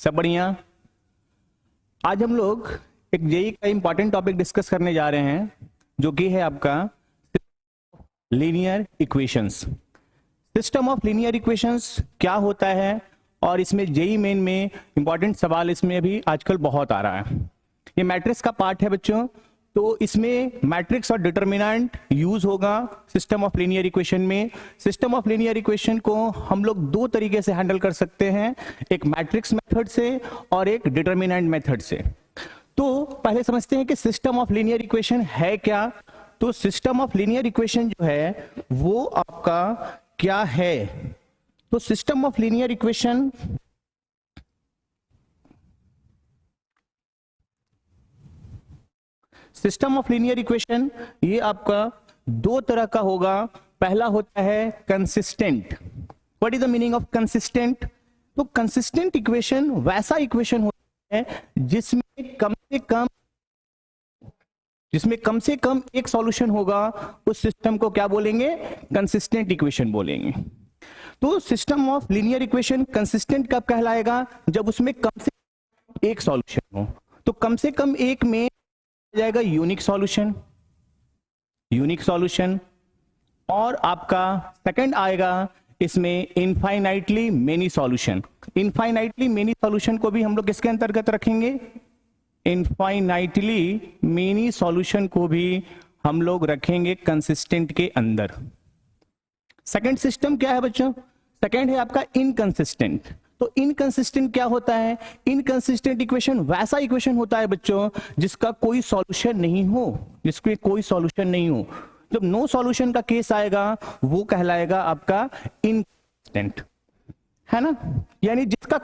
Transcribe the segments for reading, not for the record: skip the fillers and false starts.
सब बढ़िया। आज हम लोग एक जेई का इंपॉर्टेंट टॉपिक डिस्कस करने जा रहे हैं जो कि है आपका linear equations. System of linear equations क्या होता है और इसमें जेई मेन में इंपॉर्टेंट सवाल इसमें भी आजकल बहुत आ रहा है। ये मैट्रिक्स का पार्ट है बच्चों, तो इसमें मैट्रिक्स और डिटरमिनेंट यूज होगा सिस्टम ऑफ लीनियर इक्वेशन में। सिस्टम ऑफ लीनियर इक्वेशन को हम लोग दो तरीके से हैंडल कर सकते हैं, एक मैट्रिक्स मेथड से और एक डिटरमिनेंट मेथड से। तो पहले समझते हैं कि सिस्टम ऑफ लीनियर इक्वेशन है क्या। तो सिस्टम ऑफ लीनियर इक्वेशन जो है वो आपका क्या है। तो सिस्टम ऑफ लीनियर इक्वेशन ये आपका दो तरह का होगा। पहला होता है consistent. What is the meaning of consistent? तो कंसिस्टेंट इक्वेशन वैसा इक्वेशन होता है जिसमें कम से कम एक सॉल्यूशन होगा। उस सिस्टम को क्या बोलेंगे? कंसिस्टेंट इक्वेशन बोलेंगे। तो system of linear equation consistent कब कहलाएगा? जब उसमें कम से कम एक सॉल्यूशन हो। तो कम से कम एक में जाएगा यूनिक सॉल्यूशन, और आपका सेकंड आएगा इसमें infinitely many solution. Infinitely many solution को भी हम लोग किसके अंतर्गत रखेंगे? इनफाइनाइटली मेनी सॉल्यूशन को भी हम लोग रखेंगे कंसिस्टेंट के अंदर। सेकंड सिस्टम क्या है बच्चों? सेकंड है आपका इनकंसिस्टेंट। तो इनकंसिस्टेंट क्या होता है? इनकंसिस्टेंट इक्वेशन वैसा इक्वेशन होता है बच्चों जिसका कोई सॉल्यूशन नहीं हो। जब नो सॉल्यूशन का केस आएगा वो कहलाएगा आपका इनकंसिस्टेंट, है ना। यानी जिसका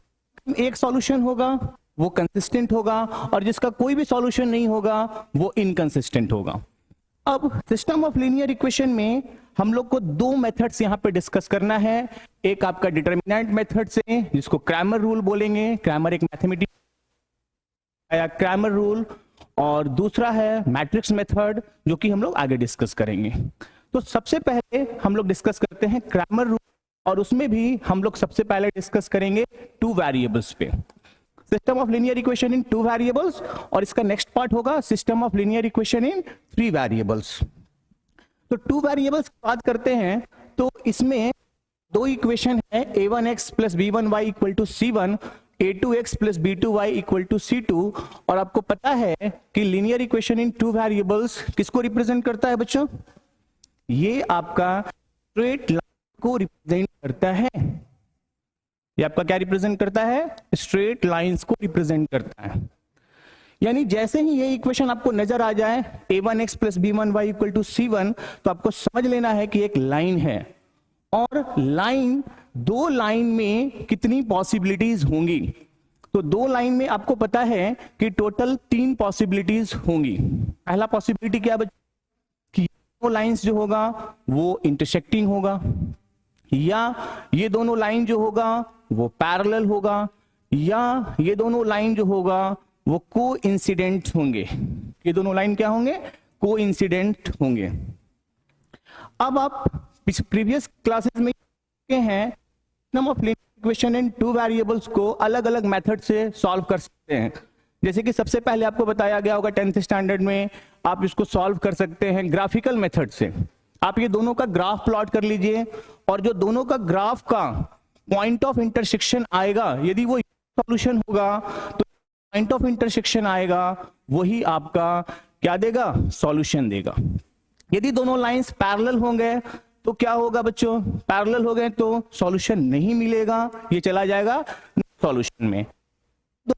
एक सॉल्यूशन होगा वो कंसिस्टेंट होगा और जिसका कोई भी सॉल्यूशन नहीं होगा वो इनकंसिस्टेंट होगा। अब सिस्टम ऑफ लीनियर इक्वेशन में हम लोग को दो मेथड्स यहां पे डिस्कस करना है। एक आपका डिटरमिनेंट मेथड से, जिसको क्रैमर रूल बोलेंगे। क्रैमर एक मैथमेटिक्स आया क्रैमर रूल, और दूसरा है मैट्रिक्स मेथड जो कि हम लोग आगे डिस्कस करेंगे। तो सबसे पहले हम लोग डिस्कस करते हैं क्रैमर रूल, और उसमें भी हम लोग सबसे पहले डिस्कस करेंगे टू वेरिएबल्स पे, system of linear equation in two variables. और इसका नेक्स्ट पार्ट होगा system of linear equation in three variables. तो टू वेरिएबल्स की बात करते हैं तो इसमें दो इक्वेशन है, a1x plus b1y equal to c1, a2x plus b2y equal to c2। और आपको पता है कि linear equation in two variables किसको रिप्रेजेंट करता है बच्चों? ये आपका स्ट्रेट लाइन को रिप्रेजेंट करता है। ये आपका क्या रिप्रेजेंट करता है? स्ट्रेट लाइंस को रिप्रेजेंट करता है। यानी जैसे ही ये इक्वेशन आपको नजर आ जाए a1x plus b1y equal to c1, तो आपको समझ लेना है कि एक लाइन है। और दो लाइन में कितनी पॉसिबिलिटीज होंगी? तो दो लाइन में आपको पता है कि टोटल तीन पॉसिबिलिटीज होंगी। पहला पॉसिबिलिटी क्या बच्चों? कि दो लाइंस जो होगा वो इंटरसेक्टिंग होगा, या ये दोनों लाइन जो होगा वो पैरेलल होगा, या ये दोनों लाइन जो होगा वो कोइंसिडेंट होंगे। ये दोनों लाइन क्या होंगे? कोइंसिडेंट होंगे। अब आप प्रीवियस क्लासेस में हैं system of linear equation in two variables को अलग अलग मेथड से सॉल्व कर सकते हैं। जैसे कि सबसे पहले आपको बताया गया होगा 10th स्टैंडर्ड में, आप इसको सॉल्व कर सकते हैं ग्राफिकल मेथड से। आप ये दोनों का ग्राफ प्लॉट कर लीजिए, और जो दोनों का ग्राफ का पॉइंट ऑफ इंटरसेक्शन आएगा, यदि वो सॉल्यूशन होगा तो पॉइंट ऑफ इंटरसेक्शन आएगा वही आपका क्या देगा? सॉल्यूशन देगा। यदि दोनों लाइंस पैरेलल होंगे तो क्या होगा बच्चों? पैरेलल हो गए तो सॉल्यूशन नहीं मिलेगा, ये चला जाएगा सॉल्यूशन में। तो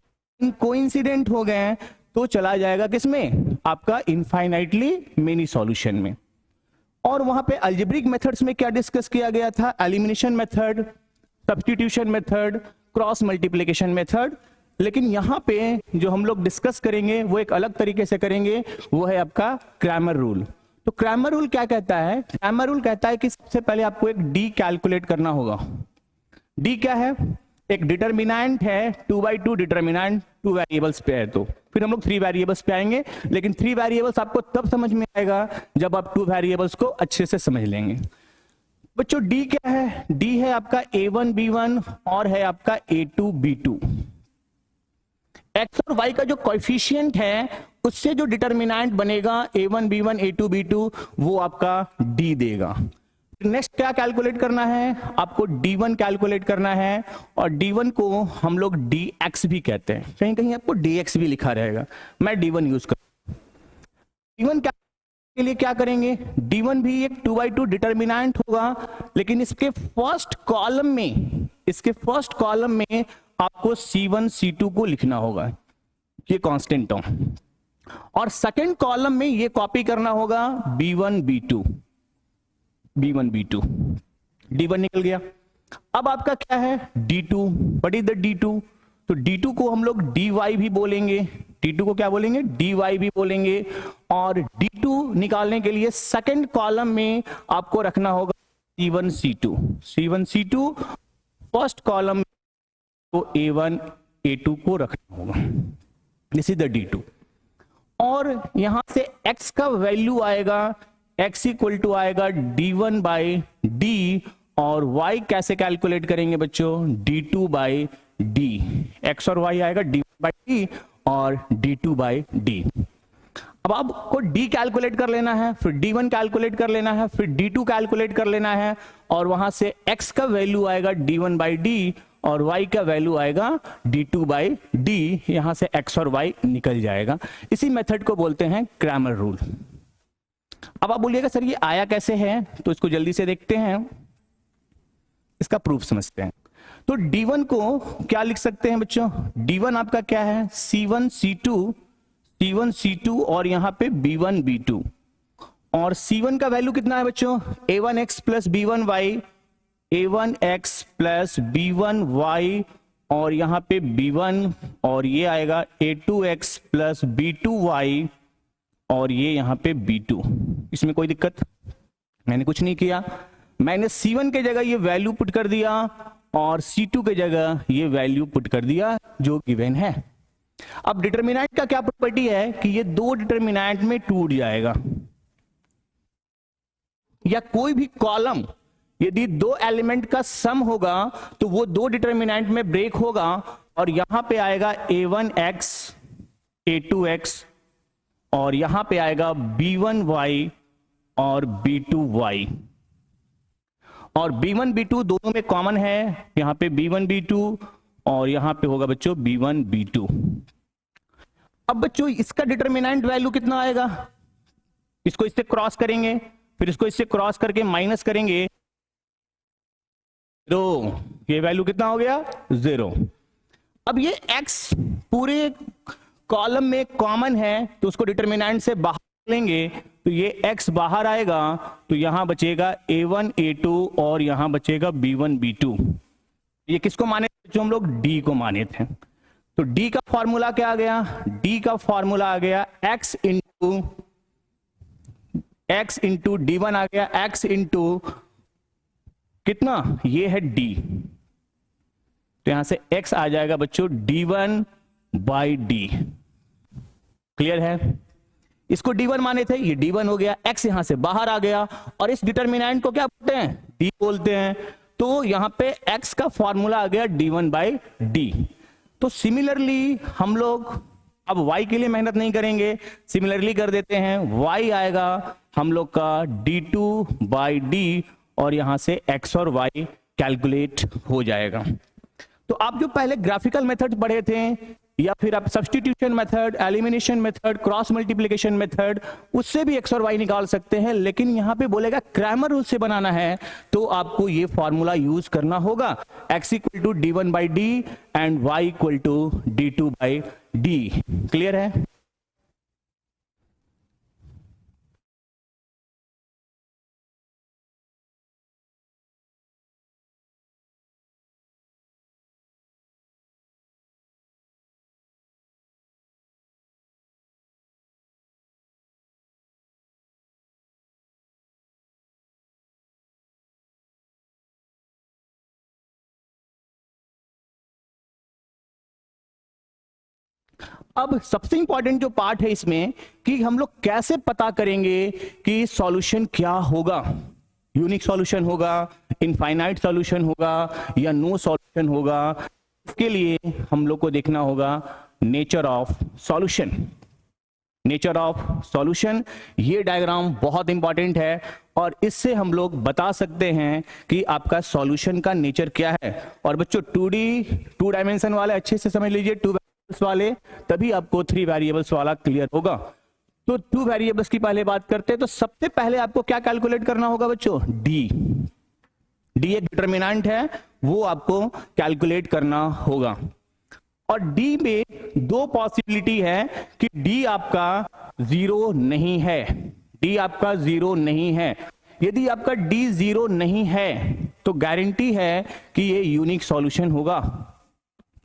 कोइंसिडेंट हो गए तो चला जाएगा किसमें? आपका इनफाइनाइटली मेनी सॉल्यूशन में। और वहां पे अलजेब्रिक मेथड्स में क्या डिस्कस किया गया था? Elimination method, substitution method, cross multiplication method. लेकिन यहां पे जो हम लोग डिस्कस करेंगे वो एक अलग तरीके से करेंगे, वो है आपका क्रैमर रूल। तो क्रैमर रूल क्या कहता है? क्रैमर रूल कहता है कि सबसे पहले आपको एक डी कैलकुलेट करना होगा। डी क्या है? एक डिटरमिनेंट है, 2/2 डिटरमिनेंट टू वेरिएबल्स पे है। तो फिर हम लोग थ्री वेरिएबल्स पे आएंगे, लेकिन थ्री वेरिएबल्स आपको तब समझ में आएगा जब आप टू वेरिएबल्स को अच्छे से समझ लेंगे। बच्चों डी क्या है? डी है आपका a1 b1 और है आपका a2 b2। एक्स और वाई का जो कोएफिशिएंट है उससे जो डिटरमिनेंट बनेगा a1 b1 a2 b2 वो आपका d देगा। नेक्स्ट क्या कैलकुलेट करना है, आपको d1 कैलकुलेट करना है और d1 को हम लोग dx भी कहते हैं, कहीं कहीं आपको dx भी लिखा रहेगा, मैं d1 यूज कर। d1 के लिए क्या करेंगे, d1 भी एक 2/2 डिटरमिनेंट होगा, लेकिन इसके फर्स्ट कॉलम में आपको c1 c2 को लिखना होगा, ये कांस्टेंट टर्म, और सेकंड कॉलम में ये कॉपी करना होगा b1 b2 d1 निकल गया। अब आपका क्या है d2, what is the d2, तो d2 को हम लोग dy भी बोलेंगे, d2 को क्या बोलेंगे dy भी बोलेंगे, और d2 निकालने के लिए सेकंड कॉलम में आपको रखना होगा c1 c2, फर्स्ट कॉलम में तो a1 a2 को रखना होगा, दिस इज द d2। और यहां से x का वैल्यू आएगा, x इक्वल टू आएगा d1 बाई d, और y कैसे कैलकुलेट करेंगे बच्चों, d2 बाई d, x और y आएगा d1 बाई d और d2 बाई d। अब आपको d कैलकुलेट कर लेना है, फिर d1 कैलकुलेट कर लेना है, फिर d2 कैलकुलेट कर लेना है, और वहां से x का वैल्यू आएगा d1 बाई d और y का वैल्यू आएगा d2 बाई d, यहां से x और y निकल जाएगा। इसी मेथड को बोलते हैं क्रैमर रूल। अब आप बोलिएगा सर ये आया कैसे है, तो इसको जल्दी से देखते हैं, इसका प्रूफ समझते हैं। तो d1 को क्या लिख सकते हैं बच्चों, d1 आपका क्या है c1 c2 और यहां पे b1 b2, और c1 का वैल्यू कितना है बच्चों a1x plus b1y, a1x plus b1y, और यहां पे b1, और ये आएगा a2x प्लस b2y, और ये यहां पे b2। इसमें कोई दिक्कत, मैंने कुछ नहीं किया, मैंने c1 के जगह ये वैल्यू पुट कर दिया और c2 के जगह ये वैल्यू पुट कर दिया जो गिवन है। अब डिटरमिनेंट का क्या प्रॉपर्टी है कि ये दो डिटरमिनेंट में टूट जाएगा, या कोई भी कॉलम यदि दो एलिमेंट का सम होगा तो वो दो डिटरमिनेंट में ब्रेक होगा, और यहां पे आएगा a1x a2x, और यहां पे आएगा b1y और b2y, और b1 b2 दोनों में कॉमन है, यहां पे b1 b2 और यहां पे होगा बच्चों b1 b2। अब बच्चों इसका डिटरमिनेंट वैल्यू कितना आएगा, इसको इससे क्रॉस करेंगे, फिर इसको इससे क्रॉस करके माइनस करेंगे, तो ये वैल्यू कितना हो गया 0। अब ये x पूरे कॉलम में कॉमन है तो उसको डिटरमिनेंट से बाहर लेंगे, तो ये x बाहर आएगा, तो यहां बचेगा a1 a2 और यहां बचेगा b1 b2। ये किसको माने थे, जो हम लोग d को माने थे, तो d का फॉर्मूला क्या आ गया, d का फॉर्मूला आ गया x इंटू d1 आ गया x इंटू कितना, ये है d, तो यहां से x आ जाएगा बच्चों d1 बाई d। क्लियर है, इसको d1 माने थे, ये d1 हो गया, x यहां से बाहर आ गया, और इस डिटरमिनेंट को क्या बोलते हैं d बोलते हैं, तो यहां पे x का फॉर्मूला आ गया d1 बाई d। तो सिमिलरली हम लोग अब y के लिए मेहनत नहीं करेंगे, सिमिलरली कर देते हैं, y आएगा हम लोग का d2 बाई d, और यहां से x और y कैलकुलेट हो जाएगा। तो आप जो पहले ग्राफिकल मेथड पढ़े थे, या फिर आप substitution method, elimination method, cross multiplication method, उससे भी x और y निकाल सकते हैं, लेकिन यहां पे बोलेगा क्रैमर रूल से बनाना है तो आपको ये फॉर्मूला यूज करना होगा, x equal to d1 by d and y equal to d2 by d। Clear है, अब सबसे इंपॉर्टेंट जो पार्ट है इसमें कि हम लोग कैसे पता करेंगे कि सॉल्यूशन क्या होगा, यूनिक सॉल्यूशन होगा, इनफाइनाइट सॉल्यूशन होगा, या नो सॉल्यूशन होगा। इसके लिए हम लोग को देखना होगा nature of solution. Nature of solution, ये डायग्राम बहुत इंपॉर्टेंट है और इससे हम लोग बता सकते हैं कि आपका सॉल्यूशन का नेचर क्या है। और बच्चों 2D 2 डायमेंशन वाले अच्छे से समझ लीजिए, 2 वेरिएबल्स वाले, तभी आपको 3 वेरिएबल्स वाला क्लियर होगा। तो 2 वेरिएबल्स की पहले बात करते हैं। तो सबसे पहले आपको क्या कैलकुलेट करना होगा बच्चों? डी एक डिटरमिनेंट है, वो आपको कैलकुलेट करना होगा। और डी में 2 पॉसिबिलिटी है कि डी आपका 0 नहीं है। डी आपका 0 नहीं है। यदि आपका डी 0 नहीं है तो गारंटी है कि ये यूनिक सॉल्यूशन होगा।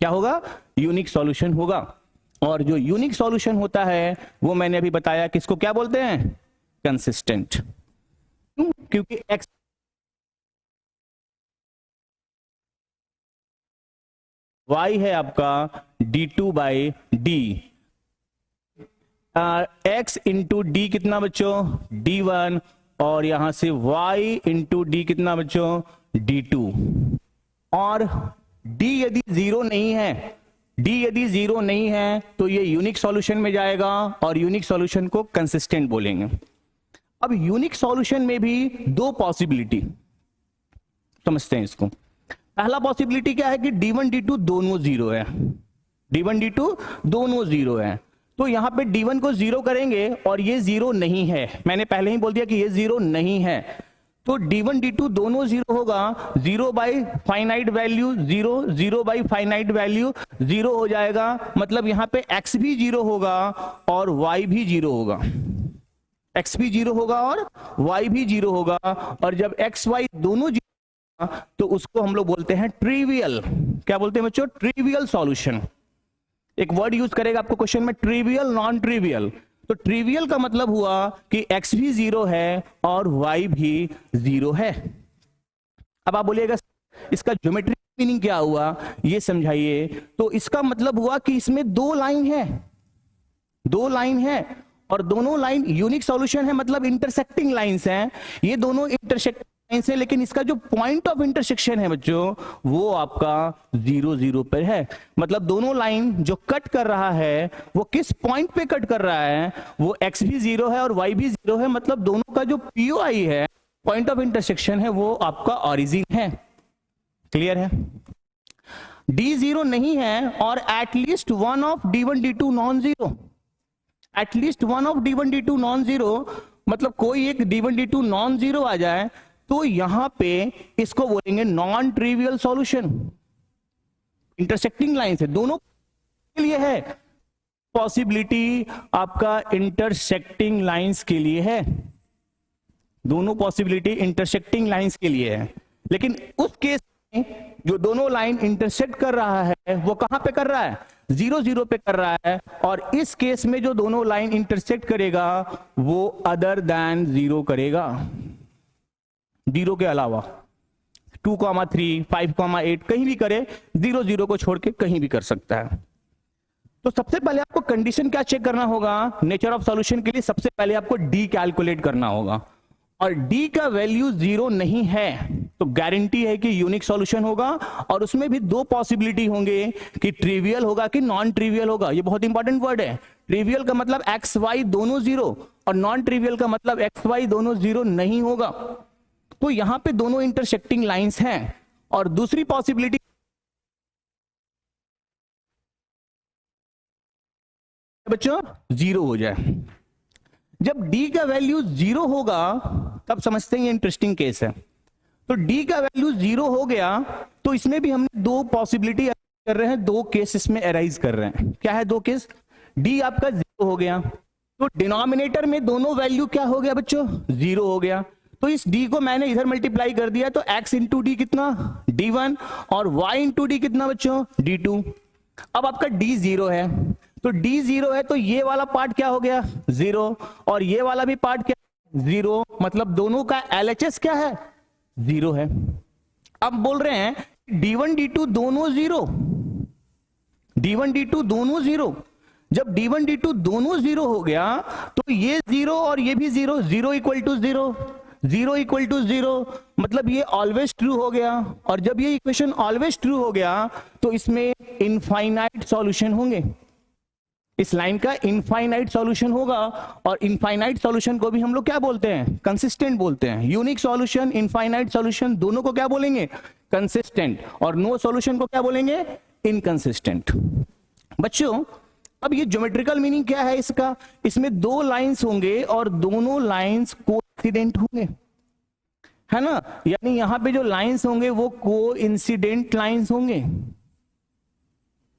क्या होगा? यूनिक सॉल्यूशन होगा। और जो यूनिक सॉल्यूशन होता है वो मैंने अभी बताया, किसको क्या बोलते हैं? कंसिस्टेंट। क्योंकि एक्स y है आपका d2 by D. x into D कितना बच्चों? d1। और यहां से y इंटू डी कितना बच्चों? d2। और d यदि 0 नहीं है, d यदि 0 नहीं है तो ये यूनिक सॉल्यूशन में जाएगा और यूनिक सॉल्यूशन को कंसिस्टेंट बोलेंगे। अब यूनिक सॉल्यूशन में भी 2 पॉसिबिलिटी समझते हैं इसको। पहला पॉसिबिलिटी क्या है कि d1 d2 दोनों 0 है। d1 d2 दोनों 0 है। तो यहां पे d1 को 0 करेंगे और ये 0 नहीं है। मैंने पहले ही बोल दिया कि ये 0 नहीं है। तो d1 d2 दोनों 0 होगा। 0 by finite value 0, 0 by finite value 0 हो जाएगा। मतलब यहां पे x भी 0 होगा और y भी 0 होगा। x भी 0 होगा और y भी 0 होगा। और जब x y दोनों तो उसको हम लोग बोलते हैं ट्रिवियल। क्या बोलते हैं बच्चों? Trivial solution. एक वर्ड यूज करेगा आपको क्वेश्चन में, ट्रिवियल, नॉन ट्रिवियल। तो ट्रिवियल का मतलब हुआ कि x भी 0 है और y भी 0 है। अब आप बोलिएगा इसका ज्योमेट्रिक मीनिंग क्या हुआ, ये समझाइए। तो इसका मतलब हुआ कि इसमें 2 लाइन है, 2 लाइन है और दोनों लाइन यूनिक सॉल्यूशन है, मतलब इंटरसेक्टिंग लाइंस हैं। ये दोनों इंटरसेक्टिंग लाइंस है, लेकिन इसका जो पॉइंट ऑफ इंटरसेक्शन है बच्चों वो आपका 0 0 पर है। मतलब दोनों लाइन जो कट कर रहा है वो किस पॉइंट पे कट कर रहा है? वो x भी 0 है और y भी 0 है। मतलब दोनों का जो POI है, पॉइंट ऑफ इंटरसेक्शन है, वो आपका ओरिजिन है। क्लियर है? d 0 नहीं है और at least one of d1 d2 non zero. At least one of d1 d2 non zero मतलब कोई एक d1 d2 नॉन जीरो आ जाए तो यहां पे इसको बोलेंगे non trivial solution. Intersecting line से दोनों के लिए है। पॉसिबिलिटी आपका इंटरसेक्टिंग लाइंस के लिए है। दोनों पॉसिबिलिटी इंटरसेक्टिंग लाइंस के लिए है। लेकिन उस केस में जो दोनों लाइन इंटरसेक्ट कर रहा है वो कहां पे कर रहा है? 0 0 पे कर रहा है। और इस केस में जो दोनों लाइन इंटरसेक्ट करेगा वो अदर देन 0 करेगा। 0 के अलावा 2, 3, 5, 8 कहीं भी करे, 0 0 को छोड़ के कहीं भी कर सकता है। तो सबसे पहले आपको कंडीशन क्या चेक करना होगा नेचर ऑफ सॉल्यूशन के लिए? सबसे पहले आपको डी कैलकुलेट करना होगा और डी का वैल्यू 0 नहीं है तो गारंटी है कि यूनिक सॉल्यूशन होगा। और उसमें भी 2 पॉसिबिलिटी होंगे कि ट्रिवियल होगा कि नॉन ट्रिवियल होगा। ये बहुत इंपॉर्टेंट वर्ड है। ट्रिवियल का मतलब एक्स वाई दोनों 0 और नॉन ट्रिवियल का मतलब एक्स वाई दोनों 0 नहीं होगा। तो यहां पे दोनों इंटरसेक्टिंग लाइंस हैं। और दूसरी पॉसिबिलिटी बच्चों 0 हो जाए। जब d का वैल्यू 0 होगा तब समझते हैं ये इंटरेस्टिंग केस है। तो d का वैल्यू 0 हो गया तो इसमें भी हमने 2 पॉसिबिलिटी कर रहे हैं, 2 केस इसमें अराइज कर रहे हैं। क्या है 2 केस? d आपका 0 हो गया तो डिनोमिनेटर में दोनों वैल्यू क्या हो गया बच्चों? 0 हो गया। तो इस d को मैंने इधर मल्टीप्लाई कर दिया तो x इंटू डी कितना? d1 और y इंटू डी कितना बच्चों? d2। अब आपका d 0 है तो d 0 है तो ये वाला पार्ट क्या हो गया? 0 और ये वाला भी पार्ट क्या? 0। मतलब दोनों का LHS क्या है? 0 है। अब बोल रहे हैं d1 d2 दोनों 0, d1 d2 दोनों 0। जब d1 d2 दोनों 0 हो गया तो ये 0 और ये भी 0, 0 इक्वल टू 0, 0 इक्वल टू 0 मतलब ये ऑलवेज ट्रू हो गया। और जब ये इक्वेशन ऑलवेज ट्रू हो गया तो इसमें इनफाइनाइट सॉल्यूशन होंगे। इस लाइन का इनफाइनाइट सॉल्यूशन होगा, और इनफाइनाइट सॉल्यूशन को भी हम लोग क्या बोलते हैं? कंसिस्टेंट बोलते हैं। यूनिक सॉल्यूशन, इनफाइनाइट सॉल्यूशन दोनों को क्या बोलेंगे? कंसिस्टेंट। और नो सॉल्यूशन को क्या बोलेंगे? इनकंसिस्टेंट। बच्चों अब ये ज्योमेट्रिकल मीनिंग क्या है इसका? इसमें दो लाइंस होंगे और दोनों लाइंस कोइंसिडेंट होंगे, है ना? यानी यहां पे जो लाइंस होंगे वो कोइंसिडेंट लाइंस होंगे,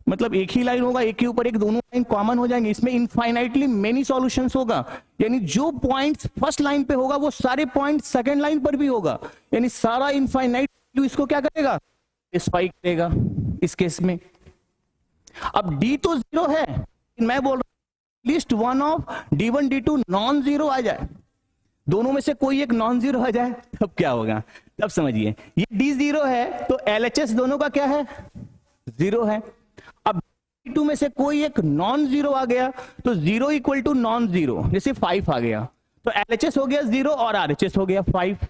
मतलब एक ही लाइन होगा, एक के ऊपर एक दोनों लाइन कॉमन हो जाएंगे। इसमें इनफाइनाइटली मेनी सॉल्यूशंस होगा, यानी जो पॉइंट्स फर्स्ट लाइन पे होगा वो सारे पॉइंट्स सेकंड लाइन पर भी होगा, यानी सारा इनफाइनाइट इसको क्या करेगा? सेटिस्फाई करेगा इस केस में। अब डी तो जीरो है, मैं बोल रहा हूं list one of D1 D2 non zero आ जाए, दोनों में से कोई एक नॉन जीरो आ जाए, तब क्या होगा? तब समझिए, ये डी जीरो है तो LHS दोनों का क्या है? जीरो है। अब D2 में से कोई एक नॉन जीरो आ गया तो zero equal to non zero, जैसे 5 आ गया तो LHS हो गया जीरो और RHS हो गया 5,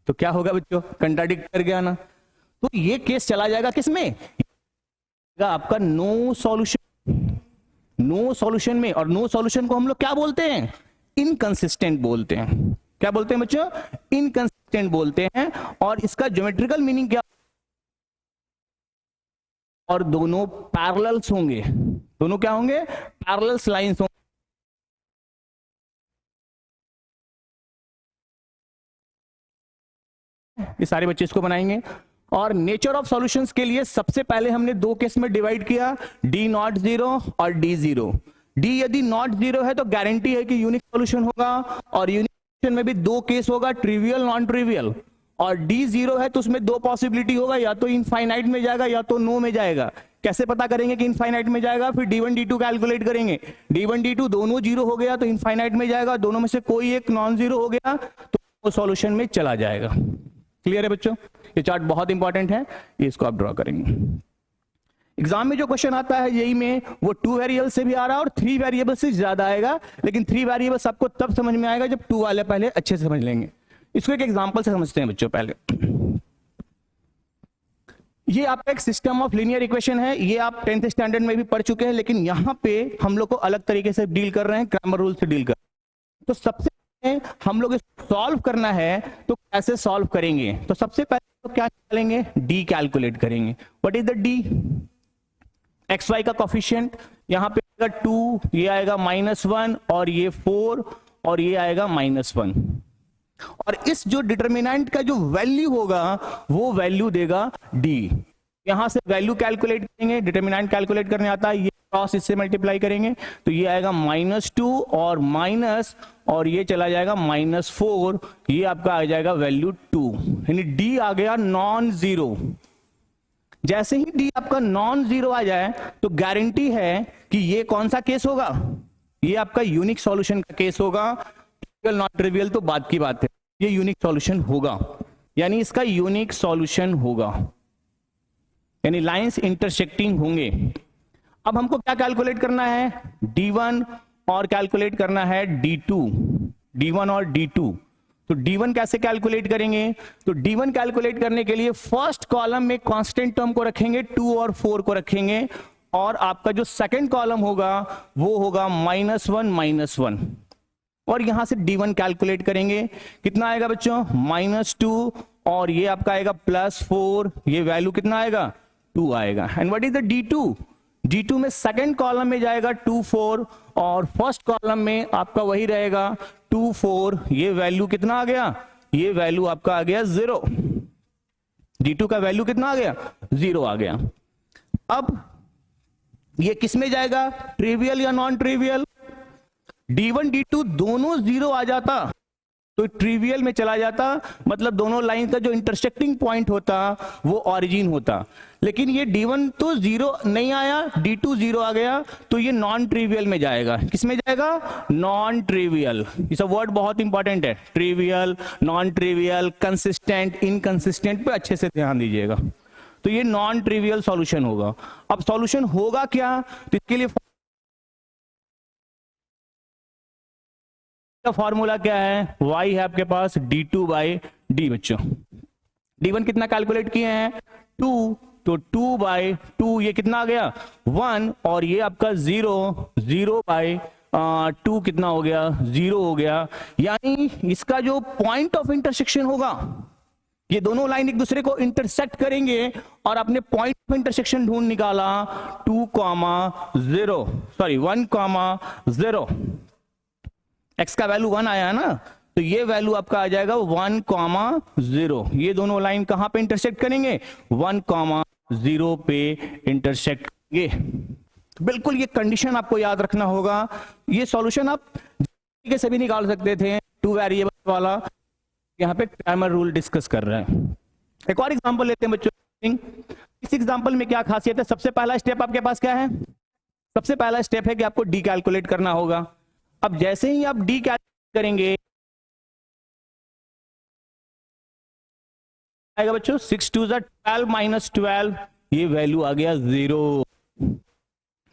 तो क्या होगा बच्चों? कंट्राडिक्ट कर गया ना। तो ये केस चला जाएगा किसमें? आपका नो सॉल्यूशन, नो सॉल्यूशन में। और नो सॉल्यूशन को हम लोग क्या बोलते हैं? इनकंसिस्टेंट बोलते हैं। क्या बोलते हैं बच्चों? इनकंसिस्टेंट बोलते हैं। और इसका ज्योमेट्रिकल मीनिंग क्या? और दोनों पैरेलल्स होंगे, दोनों क्या होंगे? पैरेलल्स लाइंस होंगे। ये सारे बच्चे इसको बनाएंगे। और नेचर ऑफ सॉल्यूशंस के लिए सबसे पहले हमने दो केस में डिवाइड किया, डी नॉट जीरो और डी जीरो। डी यदि नॉट जीरो है तो गारंटी है कि यूनिक सॉल्यूशन होगा, और यूनिक सॉल्यूशन में भी दो केस होगा, ट्रिवियल नॉन ट्रिवियल। और डी जीरो है तो उसमें दो पॉसिबिलिटी होगा, या तो इनफाइनाइट में जाएगा या तो नो में जाएगा। कैसे पता करेंगे कि इनफाइनाइट में जाएगा? फिर D1 D2 कैलकुलेट करेंगे, D1 D2 दोनों जीरो हो गया तो इनफाइनाइट में जाएगा, दोनों में से कोई एक नॉन जीरो हो गया तो सॉल्यूशन में चला जाएगा। क्लियर है बच्चों? ये चार्ट बहुत इंपॉर्टेंट है, ये इसको आप ड्रॉ करेंगे। एग्जाम में जो क्वेश्चन आता है यही में वो 2 वेरिएबल से भी आ रहा है और 3 वेरिएबल से ज्यादा आएगा, लेकिन 3 वेरिएबल्स आपको तब समझ में आएगा जब 2 वाले पहले अच्छे से समझ लेंगे। इसको एक एग्जांपल से समझते हैं बच्चों। पहले ये आपका एक सिस्टम ऑफ लीनियर इक्वेशन है, ये आप 10th स्टैंडर्ड में भी पढ़ चुके हैं, लेकिन यहां पे हम लोग को अलग तरीके से डील कर रहे हैं, क्रैमर रूल से डील कर रहे हैं। तो सबसे पहले हम लोग सॉल्व करना है तो कैसे सॉल्व करेंगे? तो सबसे पहले तो क्या निकालेंगे? डी कैलकुलेट करेंगे। What is the D? X Y का कोफिशिएंट, यहां पे आएगा 2, ये आएगा -1 और ये 4 और ये आएगा -1। और इस जो डिटर्मिनेंट का जो वैल्यू होगा वो वैल्यू देगा डी। यहां से वैल्यू कैलकुलेट करेंगे, डिटर्मिनेंट कैलकुलेट करने आता है, ये क्रॉस इससे मल्टीप्लाई करेंगे तो ये आएगा -2 और माइनस, और ये चला जाएगा -4, ये आपका आ जाएगा वैल्यू 2, यानी डी आ गया नॉन जीरो। जैसे ही डी आपका नॉन जीरो आ जाए तो गारंटी है कि ये कौन सा केस होगा? ये आपका यूनिक सॉल्यूशन का केस होगा। ट्रिवियल नॉट ट्रिवियल तो बात की बात है, ये यूनिक सॉल्यूशन होगा, यानी इसका यूनिक सॉल्यूशन होगा, यानी लाइंस इंटरसेक्टिंग होंगे। अब हमको क्या कैलकुलेट करना है? D1 और कैलकुलेट करना है D2, D1 और D2। तो D1 कैसे कैलकुलेट करेंगे? तो D1 कैलकुलेट करने के लिए फर्स्ट कॉलम में कांस्टेंट टर्म को रखेंगे, 2 और 4 को रखेंगे, और आपका जो सेकंड कॉलम होगा वो होगा -1 -1, और यहां से D1 कैलकुलेट करेंगे। कितना आएगा बच्चों? -2, और ये आपका आएगा +4, ये वैल्यू कितना आएगा? 2 आएगा। And what is the D2? D2 में सेकंड कॉलम में जाएगा 2 4, और फर्स्ट कॉलम में आपका वही रहेगा 2 4, ये वैल्यू कितना आ गया? ये वैल्यू आपका आ गया 0। D2 का वैल्यू कितना आ गया? 0 आ गया। अब ये किस में जाएगा? ट्रिवियल या नॉन ट्रिवियल? D1 D2 दोनों 0 आ जाता तो ट्रिवियल में चला जाता, मतलब दोनों लाइन का जो इंटरसेक्टिंग पॉइंट होता वो ऑरिजिन होता। लेकिन ये D1 तो 0 नहीं आया, D2 0 आ गया, तो ये नॉन ट्रिवियल में जाएगा। किस में जाएगा? Non trivial. ये सब वर्ड बहुत इंपॉर्टेंट है, trivial, non trivial, consistent, inconsistent पे अच्छे से ध्यान दीजिएगा। तो ये नॉन ट्रिवियल सॉल्यूशन होगा। अब सॉल्यूशन होगा क्या? तो इसके लिए फॉर्मूला क्या है? y है आपके पास D2/D। बच्चों D1 कितना कैलकुलेट किए हैं? 2, तो 2/2 ये कितना आ गया 1, और ये आपका 0/2 कितना हो गया 0 हो गया। यानी इसका जो पॉइंट ऑफ इंटरसेक्शन होगा, ये दोनों लाइन एक दूसरे को इंटरसेक्ट करेंगे और आपने पॉइंट ऑफ इंटरसेक्शन ढूंढ निकाला 2,0 सॉरी 1,0। एक्स का वैल्यू 1 आया ना, तो ये वैल्यू आपका आ जाएगा 1,0। ये दोनों लाइन कहां पे इंटरसेक्ट करेंगे 1,0 पे इंटरसेक्ट करेंगे। बिल्कुल ये कंडीशन आपको याद रखना होगा। ये सॉल्यूशन आप से भी निकाल सकते थे 2 वेरिएबल वाला, यहाँ पे क्रैमर रूल डिस्कस कर रहे हैं। एक और एग्जांपल लेते हैं बच्चों। इस एग्जांपल में क्या खासियत है, सबसे पहला स्टेप आपके पास क्या है, सबसे पहला स्टेप है कि आपको डी कैलकुलेट करना होगा। अब जैसे ही आप डी कैलकुलेट करेंगे आएगा बच्चों 6 2 12 माइनस 12, ये वैल्यू आ गया 0।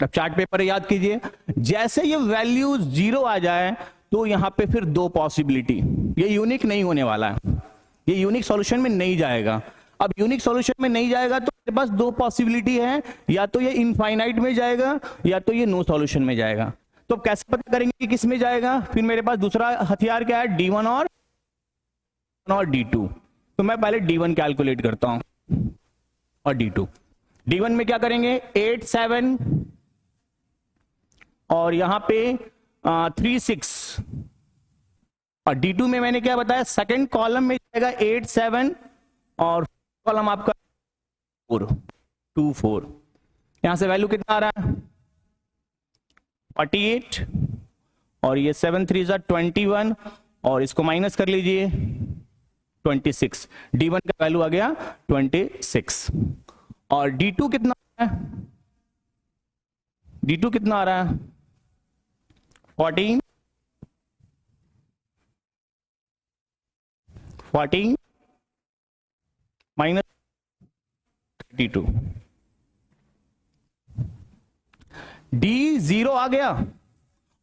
अब चार्ट पेपर याद कीजिए, जैसे ये वैल्यू 0 आ जाए तो यहां पे फिर दो पॉसिबिलिटी, ये यूनिक नहीं होने वाला है, ये यूनिक सॉल्यूशन में नहीं जाएगा। अब यूनिक सॉल्यूशन में नहीं जाएगा तो मेरे पास दो पॉसिबिलिटी है, या तो ये इनफाइनाइट में जाएगा या तो ये नो सॉल्यूशन में जाएगा। तो कैसे पता करेंगे कि किस में जाएगा, फिर मेरे पास दूसरा हथियार क्या है D1 और D2। तो मैं पहले D1 कैलकुलेट करता हूं और D2। D1 में क्या करेंगे 8 7 और यहां पे 3 6, और D2 में मैंने क्या बताया सेकंड कॉलम में जाएगा 8 7 और कॉलम आपका 4 2 4। यहां से वैल्यू कितना आ रहा है 48, और ये 7 3 21, और इसको माइनस कर लीजिए 26। D1 का वैल्यू आ गया 26, और D2 कितना आ रहा है, D2 कितना आ रहा है 14 माइनस 32। D0 आ गया,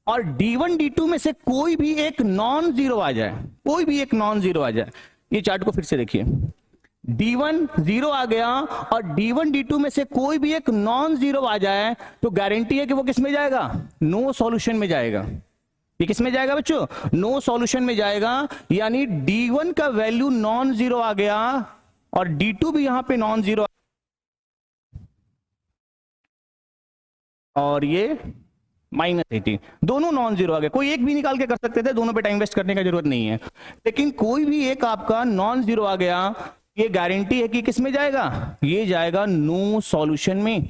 और D1 D2 में से कोई भी एक नॉन जीरो आ जाए, कोई भी एक नॉन जीरो आ जाए। ये चार्ट को फिर से देखिए, D1 0 आ गया और D1 D2 में से कोई भी एक नॉन जीरो आ जाए तो गारंटी है कि वो किस में जाएगा, नो सॉल्यूशन में जाएगा। ये किस में जाएगा बच्चों, नो सॉल्यूशन में जाएगा। यानी D1 का वैल्यू नॉन जीरो आ गया और D2 भी यहां पे नॉन जीरो, और ये -18, दोनों नॉन जीरो आ गए। कोई एक भी निकाल के कर सकते थे, दोनों पे टाइम वेस्ट करने की जरूरत नहीं है, लेकिन कोई भी एक आपका नॉन जीरो आ गया, ये गारंटी है कि किस में जाएगा, ये जाएगा नो सॉल्यूशन में।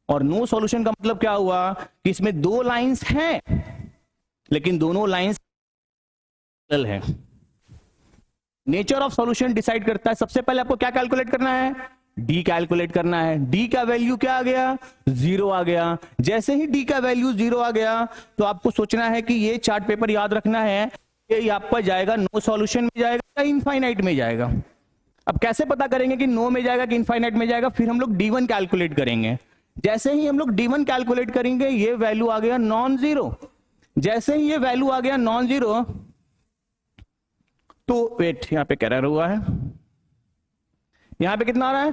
और नो सॉल्यूशन का मतलब क्या हुआ कि इसमें दो लाइंस हैं लेकिन दोनों लाइंस है। नेचर ऑफ सॉल्यूशन डिसाइड करता है। सबसे पहले आपको क्या कैलकुलेट करना है, डी कैलकुलेट करना है। डी का वैल्यू क्या आ गया, 0 आ गया। जैसे ही डी का वैल्यू 0 आ गया तो आपको सोचना है कि ये चार्ट पेपर याद रखना है कि आपका जाएगा नो सॉल्यूशन में जाएगा या इनफाइनाइट में जाएगा। अब कैसे पता करेंगे कि नो में जाएगा कि इनफाइनाइट में जाएगा, फिर हम लोग D1 कैलकुलेट करेंगे। जैसे ही हम लोग D1 कैलकुलेट करेंगे ये वैल्यू आ गया नॉन जीरो। जैसे ही ये वैल्यू आ गया नॉन जीरो तो वेट, यहां पे एरर हुआ है, यहां पे कितना आ रहा है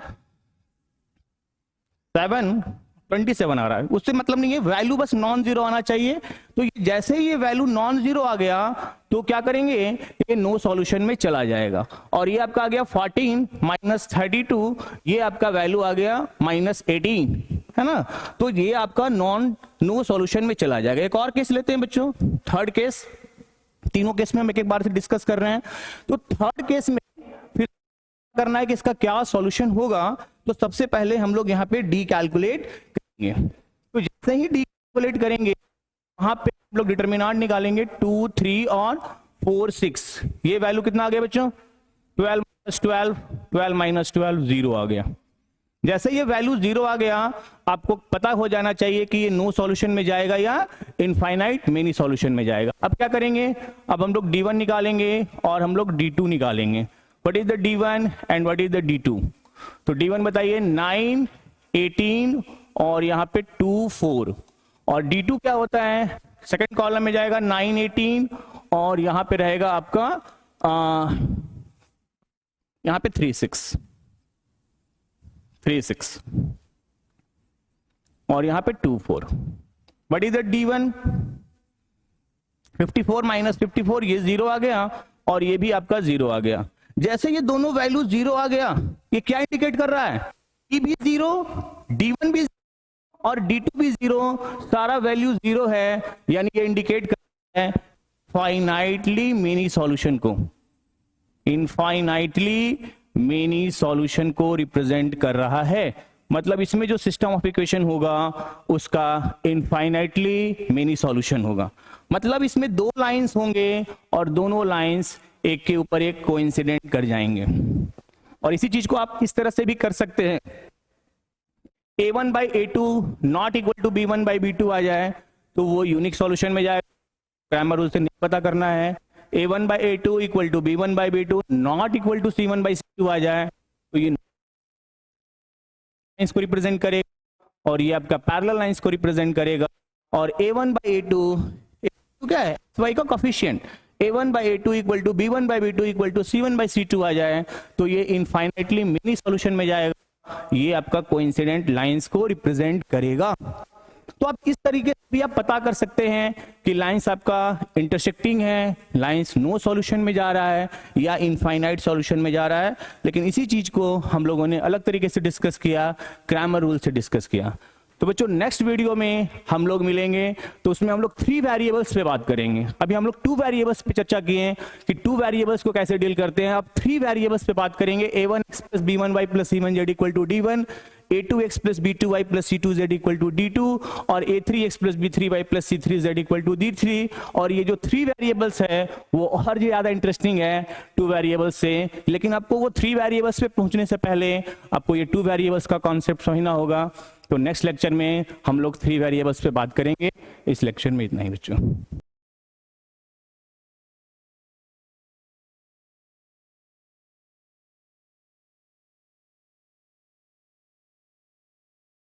27 आ रहा है। उससे मतलब नहीं है, वैल्यू बस नॉन जीरो आना चाहिए। तो जैसे ही ये वैल्यू नॉन जीरो आ गया तो क्या करेंगे, ये नो सॉल्यूशन में चला जाएगा। और ये आपका आ गया 14 -32, ये आपका वैल्यू आ गया -18, है ना। तो ये आपका नो सॉल्यूशन में चला जाएगा। एक और केस लेते हैं बच्चों, थर्ड केस। तीनों केस में हम एक एक बार से डिस्कस कर रहे हैं। तो थर्ड केस में फिर करना है कि इसका क्या सॉल्यूशन होगा। तो सबसे पहले हम लोग यहाँ पे डी कैलकुलेट करेंगे। तो जैसे ही डी कैलकुलेट करेंगे वहां पे हम लोग डिटरमिनेंट निकालेंगे 2 3 और 4 6। ये वैल्यू कितना आ गया बच्चों 12 -12 12 -12 0 आ गया। जैसे ये वैल्यू 0 आ गया आपको पता हो जाना चाहिए कि ये नो सॉल्यूशन में जाएगा या इनफाइनाइट मेनी सॉल्यूशन में जाएगा। अब क्या करेंगे, अब हम लोग D1 निकालेंगे और हम लोग D2 निकालेंगे। What is the D1 and what is the D2। तो D1 बताइए 9 18 और यहां पे 2 4, और D2 क्या होता है, सेकंड कॉलम में जाएगा 9 18 और यहां पे रहेगा आपका यहां पे 3 6। 3 6 और यहां पे 2 4। What is the D1? 54 minus 54, ये 0 आ गया और ये भी आपका 0 आ गया। जैसे ये दोनों वैल्यू 0 आ गया, ये क्या इंडिकेट कर रहा है? E भी 0, D1 भी 0 और D2 भी 0, सारा वैल्यू 0 है, यानी ये इंडिकेट कर रहा है फाइनाइटली मेनी सॉल्यूशन को, इनफाइनाइटली मेनी सॉल्यूशन को रिप्रेजेंट कर रहा है। मतलब इसमें जो सिस्टम ऑफ इक्वेशन होगा उसका इनफाइनाइटली मेनी सॉल्यूशन होगा। मतलब इसमें 2 लाइंस होंगे और दोनों लाइंस एक के ऊपर एक कोइंसिडेंट कर जाएंगे। और इसी चीज को आप इस तरह से भी कर सकते हैं, A1 by A2 not equal to B1 by B2 आ जाए तो वो यूनिक सॉल्यूशन में जाए। क्रैमर रूल से नहीं पता करना है। A1 by A2 equal to B1 by B2 not equal to C1 by C2 आ जाए तो ये लाइंस को रिप्रेजेंट करेगा और ये आपका पैरेलल लाइंस को रिप्रेजेंट करेगा। और A1 बाई A2 क्या है? y का coefficient. A1 by A2 equal to B1 by B2 equal to C1 by C2 आ जाए तो ये इनफाइनाइटली मेनी सॉल्यूशन में जाएगा। ये आपका कोइंसिडेंट लाइंस को रिप्रेजेंट करेगा। तो आप इस तरीके से भी आप पता कर सकते हैं कि लाइंस आपका इंटरसेक्टिंग है, लाइंस नो सॉल्यूशन में जा रहा है या इनफाइनाइट सॉल्यूशन में जा रहा है। लेकिन इसी चीज को हम लोगों ने अलग तरीके से डिस्कस किया, क्रैमर रूल से डिस्कस किया। तो बच्चों नेक्स्ट वीडियो में हम लोग मिलेंगे तो उसमें हम लोग 3 वेरिएबल्स पे बात करेंगे। अभी हम लोग 2 वेरिएबल्स पे चर्चा किए कि 2 वेरिएबल्स को कैसे डील करते हैं। अब 3 वेरिएबल्स पे बात करेंगे। A1x plus B1y plus C1z equal to D1, A2x plus B2y plus C2z equal to D2 और A3x plus B3y plus C3z equal to D3। और ये जो 3 वेरिएबल्स है वो और ज्यादा इंटरेस्टिंग है 2 वेरिएबल्स से। लेकिन आपको वो 3 वेरिएबल्स पे पहुंचने से पहले आपको ये 2 वेरिएबल्स का कॉन्सेप्ट समझना होगा। तो नेक्स्ट लेक्चर में हम लोग 3 वेरिएबल्स पे बात करेंगे। इस लेक्चर में इतना ही बच्चों।